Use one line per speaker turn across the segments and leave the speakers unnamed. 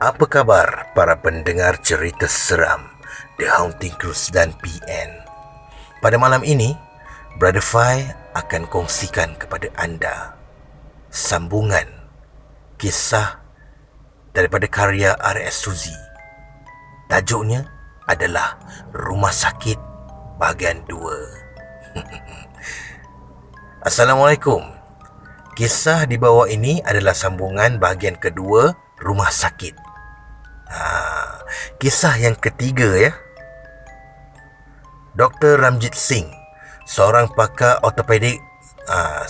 Apa khabar para pendengar cerita seram The Haunting Cruise dan PN? Pada malam ini, Brother Fai akan kongsikan kepada anda sambungan kisah daripada karya R.S. Suzy. Tajuknya adalah Rumah Sakit Bahagian 2. Assalamualaikum. Kisah di bawah ini adalah sambungan bahagian kedua Rumah Sakit. Kisah yang ketiga ya. Dr. Ramjit Singh, seorang pakar ortopedik,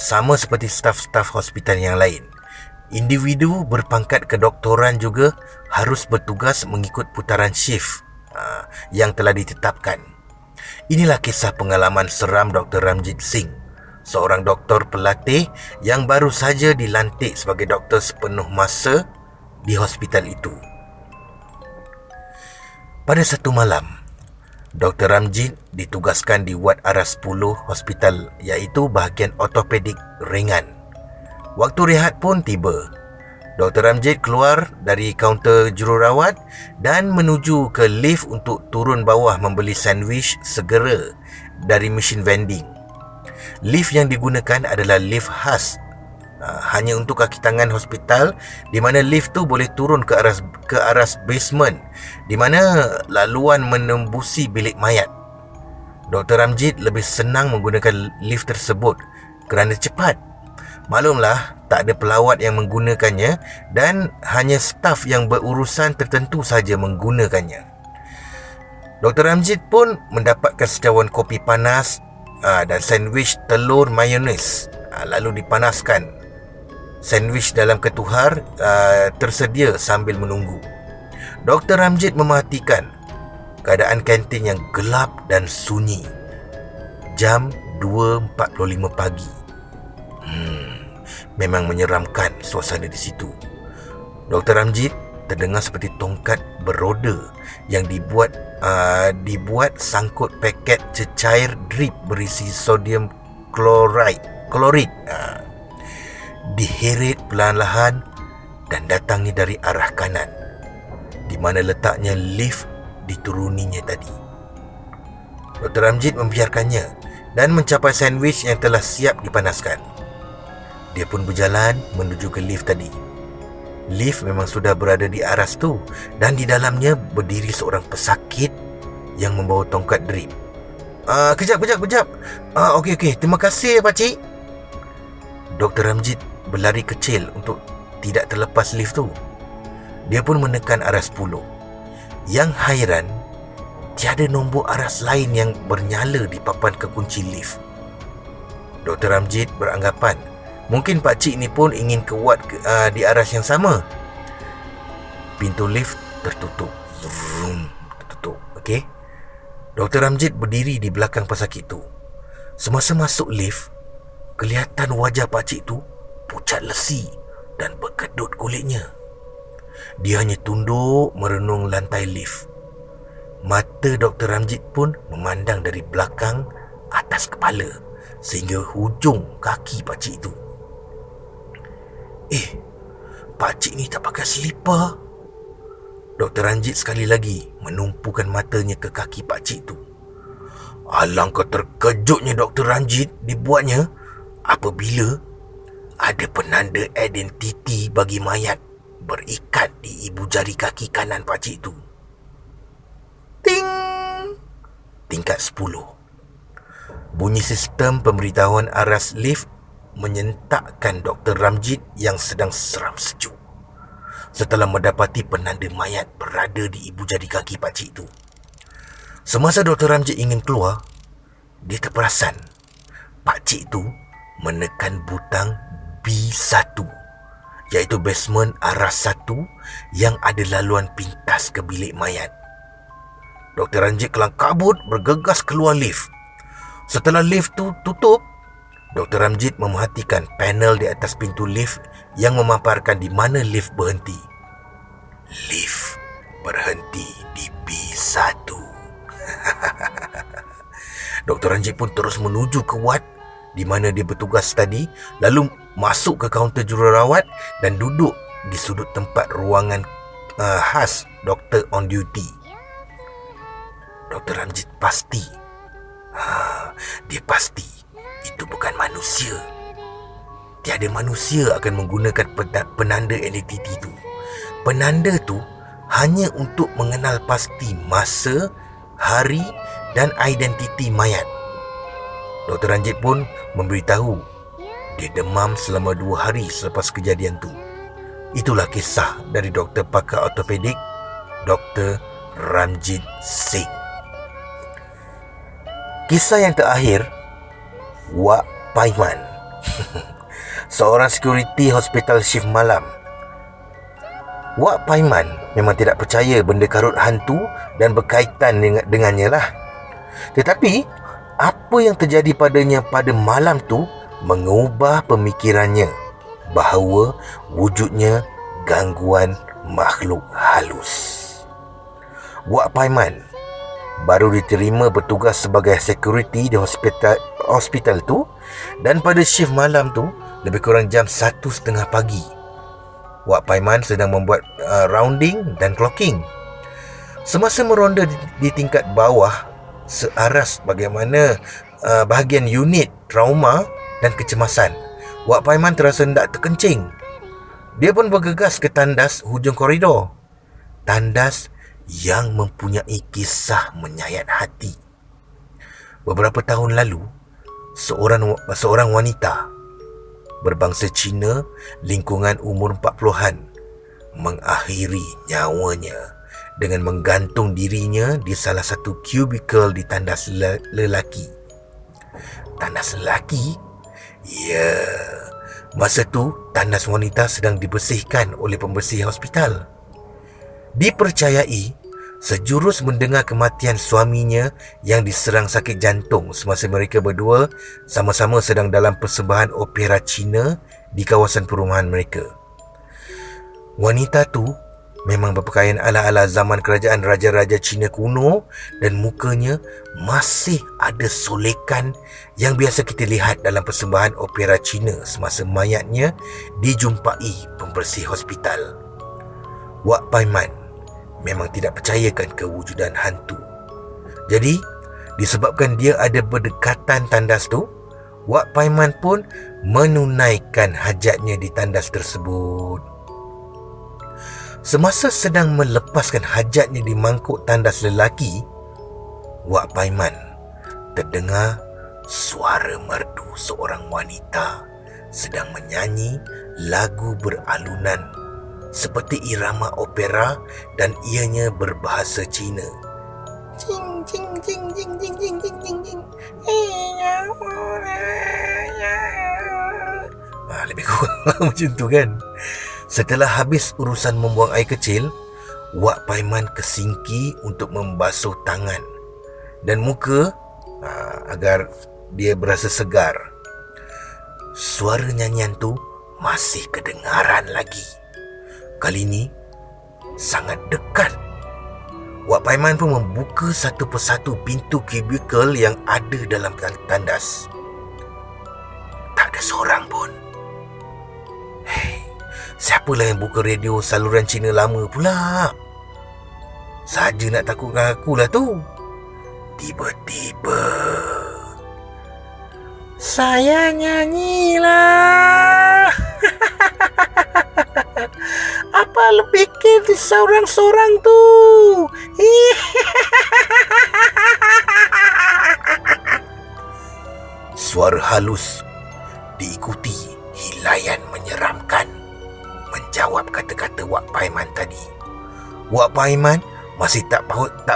sama seperti staf-staf hospital yang lain. Individu berpangkat kedoktoran juga harus bertugas mengikut putaran shift yang telah ditetapkan. Inilah kisah pengalaman seram Dr. Ramjit Singh, seorang doktor pelatih yang baru saja dilantik sebagai doktor sepenuh masa di hospital itu. Pada satu malam, Dr. Ramjit ditugaskan di ward RA10 hospital, iaitu bahagian ortopedik ringan. Waktu rehat pun tiba. Dr. Ramjit keluar dari kaunter jururawat dan menuju ke lift untuk turun bawah membeli sandwich segera dari mesin vending. Lift yang digunakan adalah lift khas, hanya untuk kaki tangan hospital, di mana lift tu boleh turun ke aras basement, di mana laluan menembusi bilik mayat. Dr. Ramjit lebih senang menggunakan lift tersebut kerana cepat. Maklumlah, tak ada pelawat yang menggunakannya dan hanya staf yang berurusan tertentu saja menggunakannya. Dr. Ramjit pun mendapatkan secawan kopi panas dan sandwich telur mayones. Lalu dipanaskan. Sandwich dalam ketuhar tersedia sambil menunggu. Dr. Ramjit memerhatikan keadaan kantin yang gelap dan sunyi. Jam 2.45 pagi. Memang menyeramkan suasana di situ. Dr. Ramjit terdengar seperti tongkat beroda yang dibuat sangkut paket cecair drip berisi sodium klorid. Diheret perlahan-lahan dan datangnya dari arah kanan, di mana letaknya lift dituruninya tadi. Dr. Ramjit membiarkannya dan mencapai sandwich yang telah siap dipanaskan. Dia pun berjalan menuju ke lift tadi. Lift memang sudah berada di aras tu dan di dalamnya berdiri seorang pesakit yang membawa tongkat drip. Kejap. Okey. Terima kasih, pakcik. Dr. Ramjit berlari kecil untuk tidak terlepas lift tu. Dia pun menekan aras 10. Yang hairan, tiada nombor aras lain yang bernyala di papan kekunci lift. Dr. Ramjit beranggapan mungkin pakcik ni pun ingin ke ward di aras yang sama. Pintu lift tertutup. Tertutup. Okey. Dr. Ramjit berdiri di belakang pesakit tu. Semasa masuk lift, kelihatan wajah pakcik tu pucat lesi dan berkedut kulitnya. Dia hanya tunduk merenung lantai lift. Mata Dr. Ramjit pun memandang dari belakang atas kepala sehingga hujung kaki pakcik tu. Pakcik ni tak pakai selipar. Dr. Ramjit sekali lagi menumpukan matanya ke kaki pakcik tu. Alangkah terkejutnya Dr. Ramjit dibuatnya apabila ada penanda identiti bagi mayat berikat di ibu jari kaki kanan pakcik tu. Ting! Tingkat 10. Bunyi sistem pemberitahuan aras lift menyentakkan Dr. Ramjit yang sedang seram sejuk setelah mendapati penanda mayat berada di ibu jari kaki pakcik tu. Semasa Dr. Ramjit ingin keluar, dia terperasan pakcik tu menekan butang B1, iaitu basement aras 1 yang ada laluan pintas ke bilik mayat. Dr. Ramjit kelang kabut bergegas keluar lift. Setelah lift tu tutup, Dr. Ramjit memerhatikan panel di atas pintu lift yang memaparkan di mana lift berhenti. Lift berhenti di B1. Dr. Ramjit pun terus menuju ke ward di mana dia bertugas tadi, lalu masuk ke kaunter jururawat dan duduk di sudut tempat ruangan khas doktor on duty. Dr. Ramjit pasti, dia pasti itu bukan manusia. Tiada manusia akan menggunakan penanda identiti tu. Penanda tu hanya untuk mengenal pasti masa, hari dan identiti mayat. Dr. Ranjit pun memberitahu dia demam selama 2 hari selepas kejadian tu. Itulah kisah dari doktor pakar ortopedik, Dr. Ramjit Singh. Kisah yang terakhir, Wak Paiman. Seorang security hospital shift malam. Wak Paiman memang tidak percaya benda karut hantu dan berkaitan dengannya lah. Tetapi apa yang terjadi padanya pada malam tu mengubah pemikirannya bahawa wujudnya gangguan makhluk halus. Wak Paiman baru diterima bertugas sebagai security di hospital tu, dan pada shift malam tu lebih kurang jam 1:30 pagi. Wak Paiman sedang membuat rounding dan clocking. Semasa meronda di tingkat bawah, searas bagaimana bahagian unit trauma dan kecemasan, Wak Paiman terasa hendak terkencing. Dia pun bergegas ke tandas hujung koridor. Tandas yang mempunyai kisah menyayat hati. Beberapa tahun lalu, seorang wanita berbangsa Cina lingkungan umur 40-an mengakhiri nyawanya dengan menggantung dirinya di salah satu kubikel di tandas lelaki. Tandas lelaki? Ya, masa tu tandas wanita sedang dibersihkan oleh pembersih hospital. Dipercayai sejurus mendengar kematian suaminya yang diserang sakit jantung semasa mereka berdua sama-sama sedang dalam persembahan opera Cina di kawasan perumahan mereka. Wanita tu memang berpakaian ala-ala zaman kerajaan raja-raja Cina kuno dan mukanya masih ada solekan yang biasa kita lihat dalam persembahan opera Cina semasa mayatnya dijumpai pembersih hospital. Wak Paiman memang tidak percayakan kewujudan hantu. Jadi, disebabkan dia ada berdekatan tandas tu, Wak Paiman pun menunaikan hajatnya di tandas tersebut. Semasa sedang melepaskan hajatnya di mangkuk tandas lelaki, Wak Paiman terdengar suara merdu seorang wanita sedang menyanyi lagu beralunan seperti irama opera dan ianya berbahasa Cina. Jing jing jing jing jing jing jing jing jing. Lebih kurang macam tu kan. Setelah habis urusan membuang air kecil, Wak Paiman ke sinki untuk membasuh tangan dan muka agar dia berasa segar. Suara nyanyian tu masih kedengaran lagi. Kali ini sangat dekat. Wak Paiman pun membuka satu persatu pintu kubikel yang ada dalam tandas. Tak ada seorang pun. Hei, siapalah yang buka radio saluran Cina lama pula? Saja nak takutkan akulah tu. Tiba-tiba saya nyanyilah. Apa lu fikir di seorang-seorang tu? Suara halus diikuti hilaian menyeramkan menjawab kata-kata Wak Paiman tadi. Wak Paiman masih tak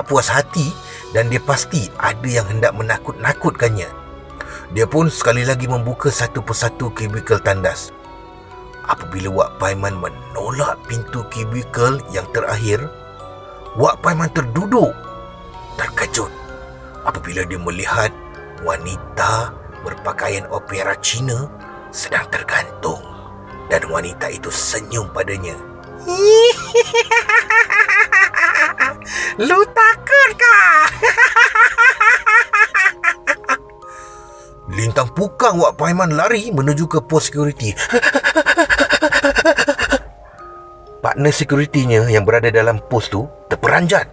puas hati dan dia pasti ada yang hendak menakut-nakutkannya. Dia pun sekali lagi membuka satu persatu kubikel tandas. Apabila Wak Paiman menolak pintu kubikel yang terakhir, Wak Paiman terduduk, terkejut apabila dia melihat wanita berpakaian opera Cina sedang tergantung dan wanita itu senyum padanya. Lu takut kah? Lintang pukang Wak Paiman lari menuju ke pos security. Partner sekuritinya yang berada dalam pos tu terperanjat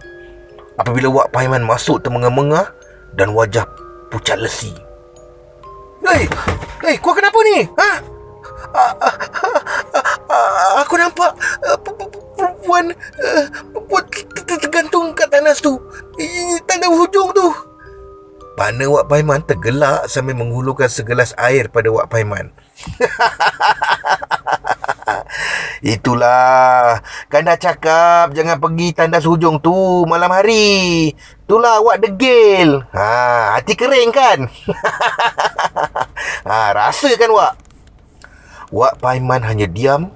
apabila Wak Paiman masuk termengah-mengah dan wajah pucat lesi. Hei, kau kenapa ni? Ha? Aku nampak perempuan tergantung kat tandas tu. Tanda hujung tu. Partner Wak Paiman tergelak sambil menghulurkan segelas air pada Wak Paiman. Itulah, kan dah cakap jangan pergi tandas hujung tu malam hari. Itulah awak degil. Hati kering kan? Rasakan Wak. Wak Paiman hanya diam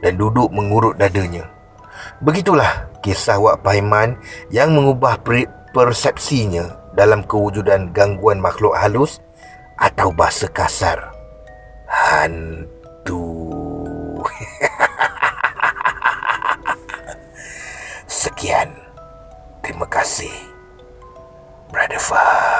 dan duduk mengurut dadanya. Begitulah kisah Wak Paiman yang mengubah persepsinya dalam kewujudan gangguan makhluk halus atau bahasa kasar, hantu. Sekian. Terima kasih, Brother Fah.